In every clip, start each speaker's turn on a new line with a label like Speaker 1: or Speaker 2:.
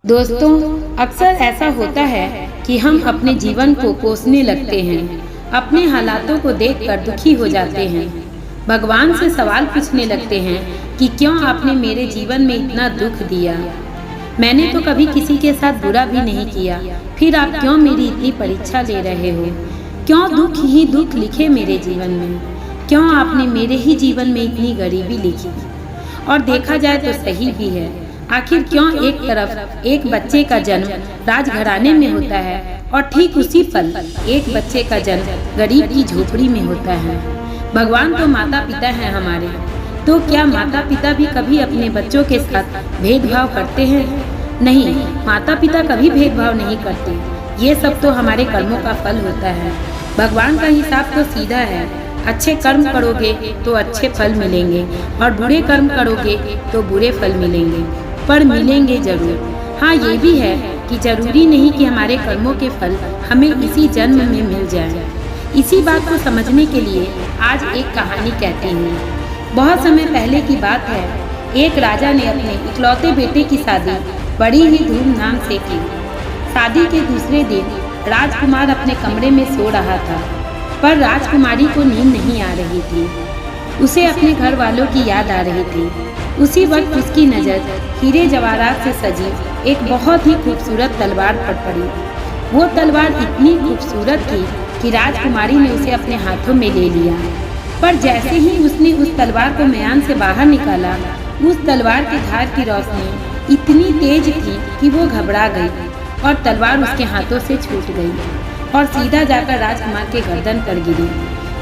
Speaker 1: दोस्तों, अक्सर ऐसा होता है कि हम अपने जीवन को कोसने लगते हैं, अपने हालातों को देखकर दुखी हो जाते हैं, भगवान से सवाल पूछने लगते हैं कि क्यों आपने मेरे जीवन में इतना दुख दिया। मैंने तो कभी किसी के साथ बुरा भी नहीं किया, फिर आप क्यों मेरी इतनी परीक्षा ले रहे हो? क्यों दुख ही दुख लिखे मेरे जीवन में? क्यों आपने मेरे ही जीवन में इतनी गरीबी लिखी? और देखा जाए तो सही भी है। आखिर क्यों एक तरफ एक बच्चे का जन्म राजघराने में होता है और ठीक उसी पल एक बच्चे का जन्म गरीब की झोपड़ी में होता है। भगवान तो माता पिता हैं हमारे, तो क्या माता पिता भी कभी अपने बच्चों के साथ भेदभाव करते हैं? नहीं, माता पिता कभी भेदभाव नहीं करते। ये सब तो हमारे कर्मों का फल होता है। भगवान का हिसाब तो सीधा है, अच्छे कर्म करोगे तो अच्छे फल मिलेंगे और बुरे कर्म करोगे तो बुरे फल मिलेंगे, पर मिलेंगे जरूर। हाँ, ये भी है कि जरूरी नहीं कि हमारे कर्मों के फल हमें इसी जन्म में मिल जाए। इसी बात को समझने के लिए आज एक कहानी कहती हूँ। बहुत समय पहले की बात है। एक राजा ने अपने इकलौते बेटे की शादी बड़ी ही धूमधाम से की। शादी के दूसरे दिन राजकुमार अपने कमरे में सो रहा था, पर राजकुमारी को नींद नहीं आ रही थी। उसे अपने घर वालों की याद आ रही थी। उसी वक्त उसकी नज़र हीरे जवाहरात से सजी एक बहुत ही खूबसूरत तलवार पर पड़ी। वो तलवार इतनी खूबसूरत थी कि राजकुमारी ने उसे अपने हाथों में ले लिया। पर जैसे ही उसने उस तलवार को म्यान से बाहर निकाला, उस तलवार की धार की रोशनी इतनी तेज थी कि वो घबरा गई और तलवार उसके हाथों से छूट गई और सीधा जाकर राजकुमार के गर्दन पर गिरी,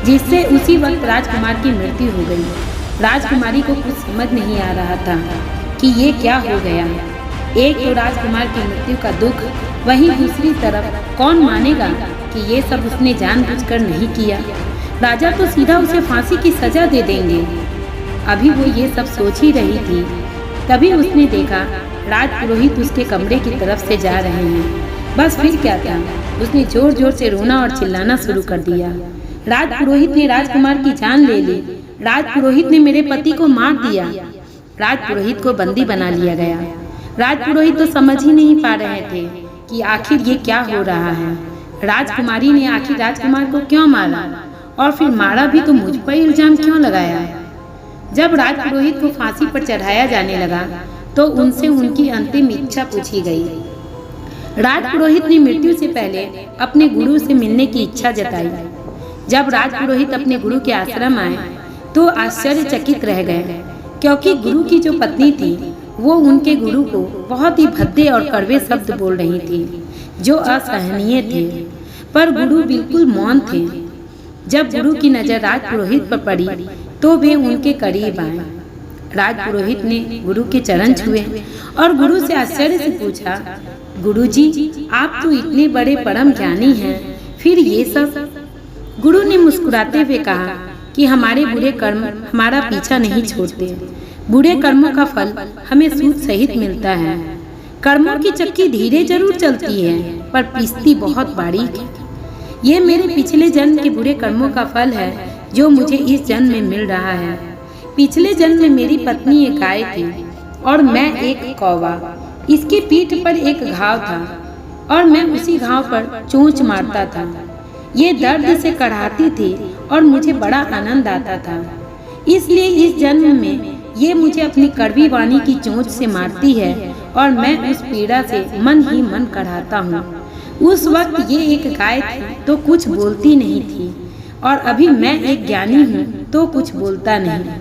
Speaker 1: जिससे उसी वक्त राजकुमार की मृत्यु हो गई। राजकुमारी को कुछ समझ नहीं आ रहा था कि ये क्या हो गया। एक तो राजकुमार की मृत्यु का दुख, वहीं दूसरी तरफ कौन मानेगा कि ये सब उसने जानबूझकर नहीं किया। राजा तो सीधा उसे फांसी की सजा दे देंगे। अभी वो ये सब सोच ही रही थी, तभी उसने देखा राजपुरोहित उसके कमरे की तरफ से जा रहे हैं। बस फिर क्या था, उसने जोर जोर से रोना और चिल्लाना शुरू कर दिया। राजपुरोहित ने राजकुमार की जान ले ली। राजपुरोहित ने मेरे पति को मार दिया। राजपुरोहित को बंदी बना लिया गया। राजपुरोहित तो समझ ही नहीं पा रहे थे कि आखिर ये क्या हो रहा है। राजकुमारी ने आखिर राजकुमार को क्यों मारा, और फिर मारा भी तो मुझ पर इल्जाम क्यों लगाया। जब राजपुरोहित को फांसी पर चढ़ाया जाने लगा तो उनसे उनकी अंतिम इच्छा पूछी गई। राजपुरोहित ने मृत्यु से पहले अपने गुरु से मिलने की इच्छा जताई। जब राजपुरोहित अपने गुरु के आश्रम आए तो आश्चर्यचकित रह गए, क्योंकि गुरु की जो पत्नी थी वो उनके गुरु को बहुत ही भद्दे और कड़वे शब्द बोल रही थी, जो असहनीय थे। पर गुरु बिल्कुल मौन थे। जब गुरु की नज़र राजपुरोहित पर पड़ी तो वे उनके करीब आए। राजपुरोहित ने गुरु के चरण छुए और गुरु से आश्चर्य से पूछा, गुरुजी, आप तो इतने बड़े परम ज्ञानी हैं, फिर ये सब? गुरु ने मुस्कुराते हुए कहा कि हमारे बुरे कर्म हमारा पीछा नहीं छोड़ते। बुरे कर्मों का फल हमें सूद सहित मिलता है। कर्मों की चक्की धीरे जरूर चलती है, पर पिसती बहुत बारीक है। ये मेरे पिछले जन्म के बुरे कर्मों का फल है जो मुझे इस जन्म में मिल रहा है। पिछले जन्म में मेरी पत्नी एक गाय थी और मैं एक कौवा। इसकी पीठ पर एक घाव था और मैं उसी घाव पर चोंच मारता था। ये दर्द से कड़ाती थी और मुझे बड़ा आनंद आता था। इसलिए इस जन्म में ये मुझे अपनी कड़वी वाणी की चोंच से मारती है और मैं उस पीड़ा से मन ही मन कड़ाता हूँ। उस वक्त ये एक गाय थी तो कुछ बोलती नहीं थी, और अभी मैं एक ज्ञानी हूँ तो कुछ बोलता नहीं।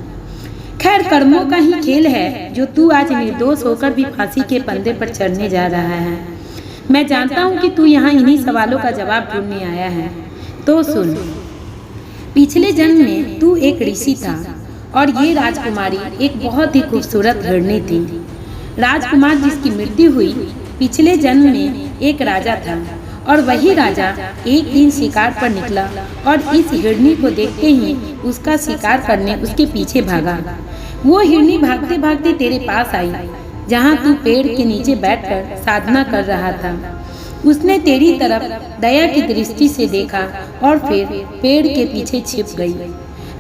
Speaker 1: खैर, कर्मों का ही खेल है जो तू आज निर्दोष होकर भी फांसी के फंदे पर चढ़ने जा रहा है। मैं जानता हूँ कि तू यहाँ इन्हीं सवालों का जवाब ढूंढने आया है। तो सुन, पिछले जन्म में तू एक ऋषि था और ये राजकुमारी एक बहुत ही खूबसूरत हिरनी थी। राजकुमार जिसकी मृत्यु हुई पिछले जन्म में एक राजा था, और वही राजा एक दिन शिकार पर निकला और इस हिरनी को देखते ही उसका शिकार करने उसके पीछे भागा। वो हिरनी भागते भागते तेरे पास आई, जहाँ तू पेड़ के नीचे बैठकर साधना कर रहा था। उसने तेरी तरफ दया की दृष्टि से देखा और फिर पेड़ के पीछे छिप गई।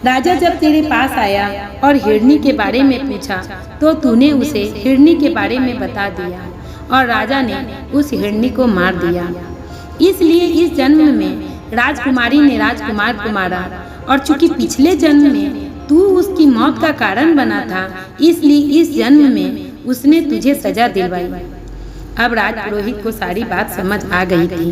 Speaker 1: राजा जब तेरे पास आया और हिरनी के बारे में पूछा तो तूने उसे हिरनी के बारे में बता दिया और राजा ने उस हिरणी को मार दिया। इसलिए इस जन्म में राजकुमारी ने राजकुमार को मारा, और चूंकि पिछले जन्म में तू उसकी मौत का कारण बना था, इसलिए इस जन्म में उसने तुझे सजा दिलवाई। अब राजपुरोहित को सारी बात समझ आ गई थी।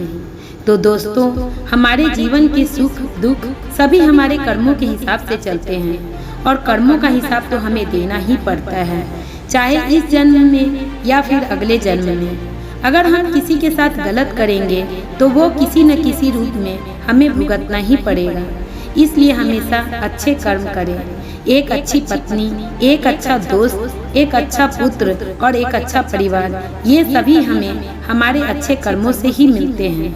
Speaker 1: तो दोस्तों, हमारे जीवन के सुख दुख सभी हमारे कर्मों के हिसाब से चलते हैं, और कर्मों का हिसाब तो हमें देना ही पड़ता है, चाहे इस जन्म में या फिर अगले जन्म में। अगर हम किसी के साथ गलत करेंगे तो वो किसी न किसी रूप में हमें भुगतना ही पड़ेगा। इसलिए हमेशा अच्छे कर्म करें। एक अच्छी पत्नी, एक अच्छा दोस्त, एक अच्छा पुत्र और एक अच्छा परिवार, ये सभी हमें हमारे अच्छे कर्मों से ही मिलते हैं।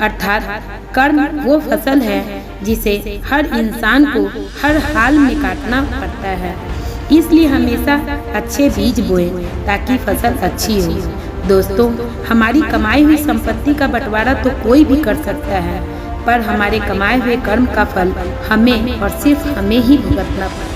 Speaker 1: अर्थात कर्म वो फसल है जिसे हर इंसान को हर हाल में काटना पड़ता है। इसलिए हमेशा अच्छे बीज बोएं ताकि फसल अच्छी हो। दोस्तों, हमारी कमाई हुई संपत्ति का बंटवारा तो कोई भी कर सकता है, पर हमारे कमाए हुए कर्म का फल हमें और सिर्फ हमें ही भुगतना पड़ता है।